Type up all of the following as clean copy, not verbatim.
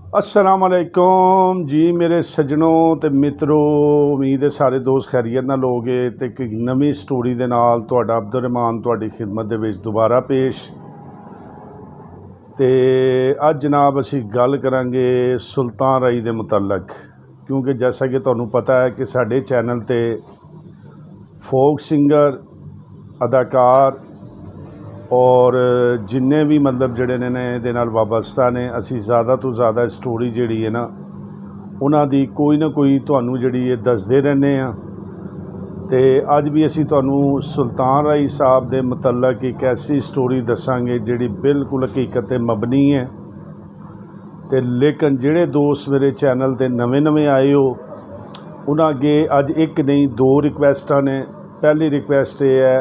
अस्सलाम वालेकुम जी मेरे सज्जनों ते मित्रों। उम्मीद है सारे दोस्त खैरियत नाल होगे ते एक नवी स्टोरी दे नाल तुहाडा अब्दुल रहमान तुहाडी खिदमत दे विच दोबारा पेश। ते अज जनाब असी गल करांगे सुल्तान राई दे मुतलक, क्योंकि जैसा कि तुहानूं पता है कि साडे चैनल ते फोक सिंगर, अदाकार और जिन्ने भी मतलब जिहड़े ने इहदे नाल वाबस्ता ने, असी ज़्यादा तो ज़्यादा स्टोरी जिहड़ी है ना उन्हां दी कोई ना कोई तुहानूं जिहड़ी है दसदे रहने आ। ते अज भी असी तुहानूं सुल्तान राई साहब दे मुतलक एक ऐसी स्टोरी दसांगे जिहड़ी बिल्कुल हकीकत ते मबनी है। ते लेकिन जिहड़े दोस्त मेरे चैनल ते नवें नवें आए हो उन्हां अगे अज एक नहीं दो रिक्वेस्टां ने। पहली रिक्वेस्ट ये है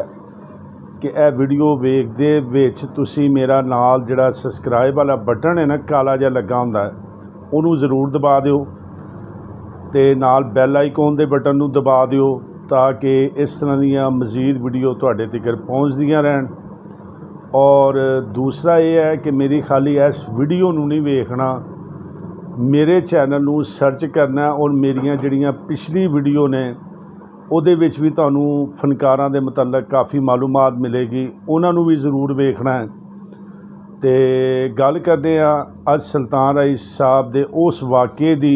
कि यह वीडियो वेखदे विच तुसी मेरा नाल जिहड़ा सबसक्राइब वाला बटन है ना काला जिहा लगा हुंदा है उहनूं ज़रूर दबा दिओ ते नाल बैल आइकॉन दे बटन नूं दबा दिओ ताकि इस तरह दीयां मज़ीद वीडियो तुहाडे तिकर पहुँचदियां रहन। और दूसरा ये है कि मेरी खाली इस वीडियो नूं नहीं वेखना, मेरे चैनल नूं सर्च करना और मेरियां जिहड़ियां पिछली वीडियो ने ਉਹਦੇ ਵਿੱਚ भी ਤੁਹਾਨੂੰ फनकारां ਦੇ मुतलक काफ़ी मालूमात मिलेगी, ਉਹਨਾਂ ਨੂੰ भी ज़रूर वेखना है। तो गल करने अज सुल्तान राई साहब दे उस वाक़े दी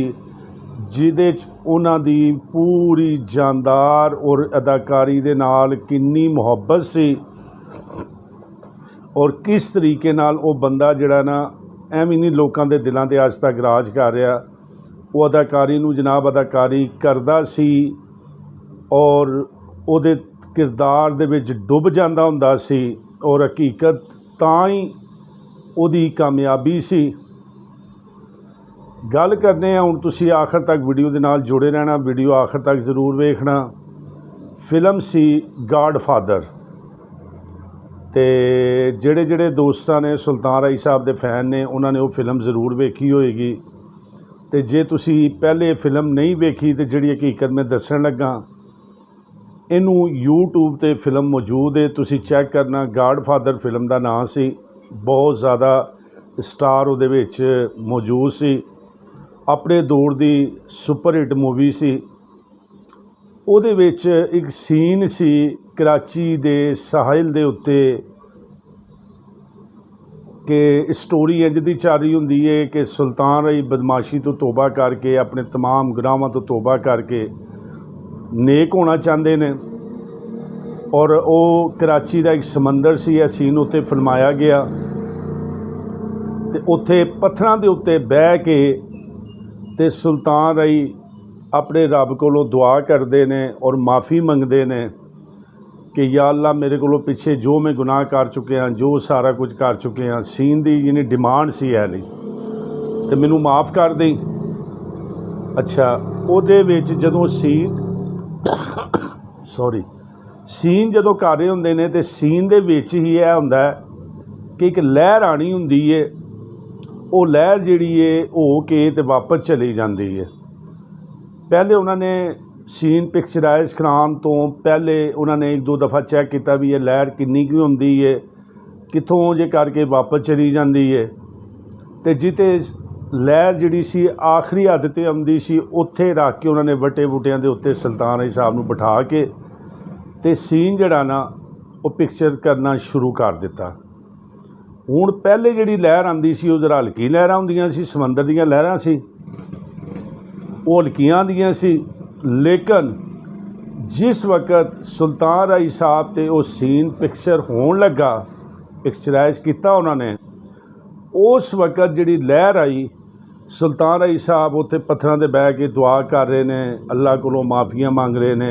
जिहदे च उन्हां दी पूरी जानदार और अदाकारी दे नाल किन्नी मुहब्बत सी और किस तरीके नाल वो बंदा जिहड़ा ना एवें नहीं लोकां दे दिलां ते अज तक राज कर रहा, वो अदाकारी नूं जनाब अदाकारी करदा सी और ਉਹਦੇ किरदार ਦੇ ਵਿੱਚ ਡੁੱਬ ਜਾਂਦਾ ਹੁੰਦਾ ਸੀ और हकीकत ਤਾਂ ਹੀ ਉਹਦੀ ਕਾਮਯਾਬੀ ਸੀ। ਗੱਲ ਕਰਨੇ ਆ ਹੁਣ ਤੁਸੀਂ ਆਖਰ ਤੱਕ ਵੀਡੀਓ ਦੇ ਨਾਲ ਜੁੜੇ ਰਹਿਣਾ, ਵੀਡੀਓ ਆਖਰ ਤੱਕ ਜ਼ਰੂਰ ਵੇਖਣਾ। ਫਿਲਮ ਸੀ ਗਾਡਫਾਦਰ ਤੇ ਜਿਹੜੇ ਦੋਸਤਾਂ ਨੇ ਸੁਲਤਾਨ ਰਾਈ ਸਾਹਿਬ ਦੇ ਫੈਨ ਨੇ ਉਹਨਾਂ ਨੇ ਉਹ ਫਿਲਮ ਜ਼ਰੂਰ ਵੇਖੀ ਹੋਏਗੀ। ਤੇ ਜੇ ਤੁਸੀਂ ਪਹਿਲੇ ਫਿਲਮ ਨਹੀਂ ਵੇਖੀ ਤੇ ਜਿਹੜੀ ਹਕੀਕਤ ਮੈਂ ਦੱਸਣ ਲੱਗਾ इनू यूट्यूब ते फिल्म मौजूद है, तुसी चैक करना। गॉडफादर फिल्म का नाम सी, बहुत ज़्यादा स्टार उहदे विच मौजूद सी, अपने दौर की सुपर हिट मूवी सी। उहदे विच एक सीन सी कराची दे साहिल दे उत्ते कि स्टोरी इंज दी चल रही हुंदी है कि सुल्तान राई बदमाशी तो तौबा करके अपने तमाम गुनाहों तो तौबा करके नेक होना चाहते हैं और वो कराची का एक समंदर सी सीन उत्ते फिल्माया गया। तो उत्थे पत्थरां दे उत्ते बह के ते सुल्तान राई अपने रब कोलों दुआ करते हैं और माफ़ी मंगते हैं कि या अल्लाह मेरे कोलों पिछे जो मैं गुनाह कर चुके हैं, जो सारा कुछ कर चुके हैं, सीन दी जिन्नी डिमांड सी है नहीं तो मैनू माफ़ कर दें। अच्छा उहदे विच जदों सीन सीन जदों कर रहे होंदे ने ते सीन दे विच ही यह हुंदा है कि एक लहर आनी हुंदी है, वो लहर जिहड़ी है हो के ते वापस चली जाती है। पहले उन्होंने सीन पिक्चराइज कराने तो पहले उन्होंने एक दो दफ़ा चैक किया भी ये लहर किन्नी की हुंदी है, कित्थों जे करके वापस चली जाती है। तो जिते लहर जिहड़ी सी आखिरी हद ते आउंदी सी उत्थे रख के उन्होंने वटे बूटियां दे उत्ते सुल्तान राई साहब नूं बिठा के ते सीन जिहड़ा ना वो पिक्चर करना शुरू कर दिता। हुण पहले जिहड़ी लहर आंदी सी उह जरा हल्की लहरां हुंदियां सी, समंदर दीयां लहरां सी, वो हल्कियां दियां सी। लेकिन जिस वक्त सुल्तान राई साहब ते वो सीन पिक्चर होण लगा, पिक्चराइज किया उन्होंने, उस वक्त जिहड़ी लहर आई सुल्तान राई साहब उत्थे पत्थरां दे बह के दुआ कर रहे ने, अल्लाह कोलों माफ़ियां मंग रहे ने।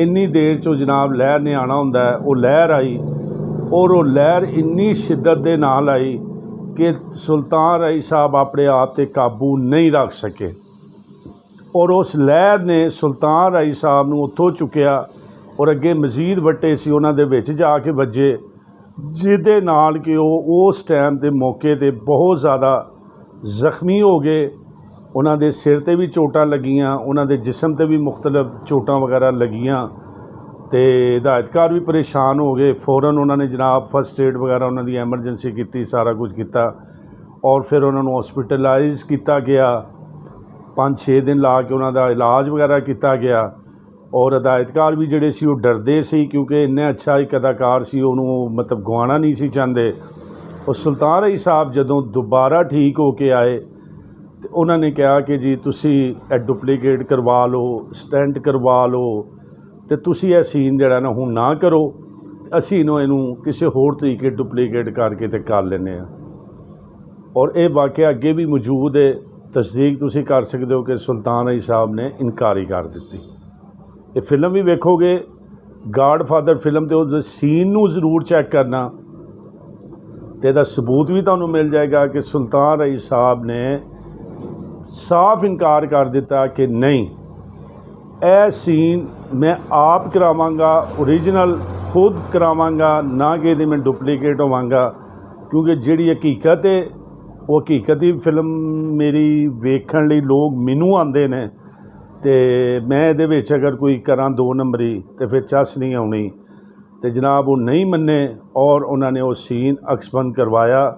इन्नी देर चो जनाब लहर ने आना हुंदा है, वो लहर आई और वो लहर इन्नी शिद्दत दे नाल आई कि सुल्तान राई साहब अपने आप ते काबू नहीं रख सके और उस लहर ने सुल्तान राई साहब नूं उत्थों चुकिया और अगे मजीद वट्टे सी उन्हां दे विच जाके वजे, जिहदे नाल कि उस टाइम के मौके ते बहुत ज़्यादा जख्मी हो गए। उन्हां दे सिर ते भी चोटां लगियां, उन्हां दे जिसम ते भी मुख्तलिफ चोटां वगैरह लगियां तो हिदायतकार भी परेशान हो गए। फौरन उन्होंने जनाब फर्स्ट एड वगैरह उन्होंने एमरजेंसी की, सारा कुछ किया ਔਰ ਫਿਰ ਉਹਨਾਂ ਨੂੰ ਹਸਪੀਟਲਾਈਜ਼ ਕੀਤਾ ਗਿਆ, 5-6 ਦਿਨ ਲਾ ਕੇ ਉਹਨਾਂ ਦਾ ਇਲਾਜ ਵਗੈਰਾ ਕੀਤਾ ਗਿਆ। ਔਰ ਹਦਾਇਤਕਾਰ ਵੀ ਜਿਹੜੇ ਸੀ ਉਹ ਡਰਦੇ ਸੀ, ਕਿਉਂਕਿ ਇੰਨਾ ਅੱਛਾ ਇੱਕ ਅਦਾਕਾਰ ਸੀ, ਉਹਨੂੰ ਮਤਲਬ ਗਵਾਉਣਾ ਨਹੀਂ ਸੀ ਚਾਹੁੰਦੇ। ਉਹ ਸੁਲਤਾਨ ਰਈ ਸਾਹਿਬ ਜਦੋਂ ਦੁਬਾਰਾ ਠੀਕ ਹੋ ਕੇ ਆਏ ਤੇ ਉਹਨਾਂ ਨੇ ਕਿਹਾ ਕਿ ਜੀ ਤੁਸੀਂ ਇਹ ਡੁਪਲੀਕੇਟ ਕਰਵਾ ਲਓ, ਸਟੈਂਟ ਕਰਵਾ ਲਓ, ਅਤੇ ਤੁਸੀਂ ਇਹ ਸੀਨ ਜਿਹੜਾ ਨਾ ਹੁਣ ਨਾ ਕਰੋ, ਅਸੀਂ ਇਹਨੂੰ ਕਿਸੇ ਹੋਰ ਤਰੀਕੇ ਡੁਪਲੀਕੇਟ ਕਰਕੇ ਤੇ ਕਰ ਲੈਂਦੇ ਹਾਂ। ਔਰ ਇਹ ਵਾਕਿਆ ਅੱਗੇ ਵੀ ਮੌਜੂਦ ਹੈ, ਤਸਦੀਕ ਤੁਸੀਂ ਕਰ ਸਕਦੇ ਹੋ ਕਿ ਸੁਲਤਾਨ ਰਈ ਸਾਹਿਬ ਨੇ ਇਨਕਾਰੀ ਕਰ ਦਿੱਤੀ। ਇਹ ਫਿਲਮ ਵੀ ਵੇਖੋਗੇ, ਗਾਡਫਾਦਰ ਫਿਲਮ, ਤੇ ਉਹ ਸੀਨ ਨੂੰ ਜ਼ਰੂਰ ਚੈੱਕ ਕਰਨਾ, ਤੇ ਇਹਦਾ ਸਬੂਤ ਵੀ ਤੁਹਾਨੂੰ ਮਿਲ ਜਾਏਗਾ ਕਿ ਸੁਲਤਾਨ ਰਈ ਸਾਹਿਬ ਨੇ ਸਾਫ਼ ਇਨਕਾਰ ਕਰ ਦਿੱਤਾ ਕਿ ਨਹੀਂ, ਇਹ ਸੀਨ ਮੈਂ ਆਪ ਕਰਾਵਾਂਗਾ, ਓਰੀਜਨਲ ਖੁਦ ਕਰਾਵਾਂਗਾ, ਨਾ ਕਿ ਇਹਦੇ ਮੈਂ ਡੁਪਲੀਕੇਟ ਹੋਵਾਂਗਾ। ਕਿਉਂਕਿ ਜਿਹੜੀ ਹਕੀਕਤ ਹੈ ਉਹ ਹਕੀਕਤ ਦੀ ਫਿਲਮ ਮੇਰੀ ਵੇਖਣ ਲਈ ਲੋਕ ਮੈਨੂੰ ਆਉਂਦੇ ਨੇ, ਅਤੇ ਮੈਂ ਇਹਦੇ ਵਿੱਚ ਅਗਰ ਕੋਈ ਕਰਾਂ 2 ਨੰਬਰੀ ਤਾਂ ਫਿਰ ਚੱਸ ਨਹੀਂ ਆਉਣੀ। ਅਤੇ ਜਨਾਬ ਉਹ ਨਹੀਂ ਮੰਨੇ ਔਰ ਉਹਨਾਂ ਨੇ ਉਹ ਸੀਨ ਅਕਸਬੰਦ ਕਰਵਾਇਆ।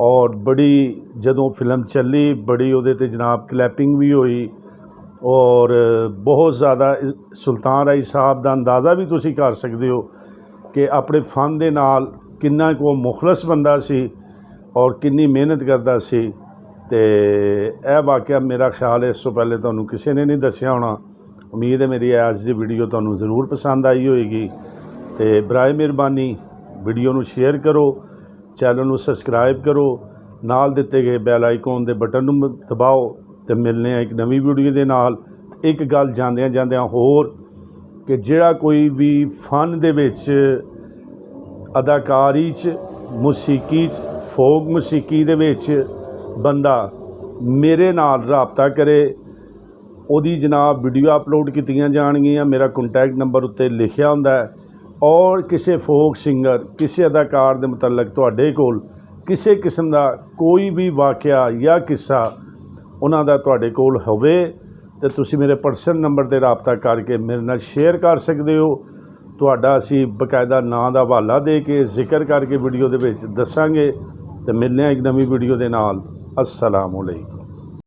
ਔਰ ਬੜੀ ਜਦੋਂ ਫਿਲਮ ਚੱਲੀ, ਬੜੀ ਉਹਦੇ 'ਤੇ ਜਨਾਬ ਕਲੈਪਿੰਗ ਵੀ ਹੋਈ। ਔਰ ਬਹੁਤ ਜ਼ਿਆਦਾ ਸੁਲਤਾਨ ਰਈ ਸਾਹਿਬ ਦਾ ਅੰਦਾਜ਼ਾ ਵੀ ਤੁਸੀਂ ਕਰ ਸਕਦੇ ਹੋ ਕਿ ਆਪਣੇ ਫਨ ਦੇ ਨਾਲ ਕਿੰਨਾ ਕੁ ਉਹ ਮੁਖਲਸ ਬੰਦਾ ਸੀ ਔਰ ਕਿੰਨੀ ਮਿਹਨਤ ਕਰਦਾ ਸੀ। ਅਤੇ ਇਹ ਵਾਕਿਆ ਮੇਰਾ ਖਿਆਲ ਇਸ ਤੋਂ ਪਹਿਲੇ ਤੁਹਾਨੂੰ ਕਿਸੇ ਨੇ ਨਹੀਂ ਦੱਸਿਆ ਹੋਣਾ। ਉਮੀਦ ਹੈ ਮੇਰੀ ਅੱਜ ਦੀ ਵੀਡੀਓ ਤੁਹਾਨੂੰ ਜ਼ਰੂਰ ਪਸੰਦ ਆਈ ਹੋਏਗੀ, ਅਤੇ ਬਰਾਏ ਮਿਹਰਬਾਨੀ ਵੀਡੀਓ ਨੂੰ ਸ਼ੇਅਰ ਕਰੋ, ਚੈਨਲ ਨੂੰ ਸਬਸਕ੍ਰਾਈਬ ਕਰੋ, ਨਾਲ ਦਿੱਤੇ ਗਏ ਬੈਲ ਆਈਕਨ ਦੇ ਬਟਨ ਨੂੰ ਦਬਾਓ, ਅਤੇ ਮਿਲਨੇ ਆ ਇੱਕ ਨਵੀਂ ਵੀਡੀਓ ਦੇ ਨਾਲ। ਇੱਕ ਗੱਲ ਜਾਂਦਿਆਂ ਜਾਂਦਿਆਂ ਹੋਰ ਕਿ ਜਿਹੜਾ ਕੋਈ ਵੀ ਫਨ ਦੇ ਵਿੱਚ, ਅਦਾਕਾਰੀ 'ਚ, ਮੌਸੀਕੀ 'ਚ, ਫੋਕ ਮੌਸੀਕੀ ਦੇ ਵਿੱਚ ਬੰਦਾ ਮੇਰੇ ਨਾਲ ਰਾਬਤਾ ਕਰੇ, ਉਹਦੀ ਜਨਾਬ ਵੀਡੀਓ ਅਪਲੋਡ ਕੀਤੀਆਂ ਜਾਣਗੀਆਂ। ਮੇਰਾ ਕੰਟੈਕਟ ਨੰਬਰ ਉੱਤੇ ਲਿਖਿਆ ਹੁੰਦਾ ਹੈ। ਔਰ ਕਿਸੇ ਫੋਕ ਸਿੰਗਰ, ਕਿਸੇ ਅਦਾਕਾਰ ਦੇ ਮੁਤਲਕ ਤੁਹਾਡੇ ਕੋਲ ਕਿਸੇ ਕਿਸਮ ਦਾ ਕੋਈ ਵੀ ਵਾਕਿਆ ਜਾਂ ਕਿੱਸਾ ਉਹਨਾਂ ਦਾ ਤੁਹਾਡੇ ਕੋਲ ਹੋਵੇ, ਤਾਂ ਤੁਸੀਂ ਮੇਰੇ ਪਰਸਨਲ ਨੰਬਰ 'ਤੇ ਰਾਬਤਾ ਕਰਕੇ ਮੇਰੇ ਨਾਲ ਸ਼ੇਅਰ ਕਰ ਸਕਦੇ ਹੋ। ਤੁਹਾਡਾ ਅਸੀਂ ਬਕਾਇਦਾ ਨਾਂ ਦਾ ਹਵਾਲਾ ਦੇ ਕੇ ਜ਼ਿਕਰ ਕਰਕੇ ਵੀਡੀਓ ਦੇ ਵਿੱਚ ਦੱਸਾਂਗੇ। ਅਤੇ ਮਿਲਦੇ ਹਾਂ ਇੱਕ ਨਵੀਂ ਵੀਡੀਓ ਦੇ ਨਾਲ। अस्सलाम वालेकुम।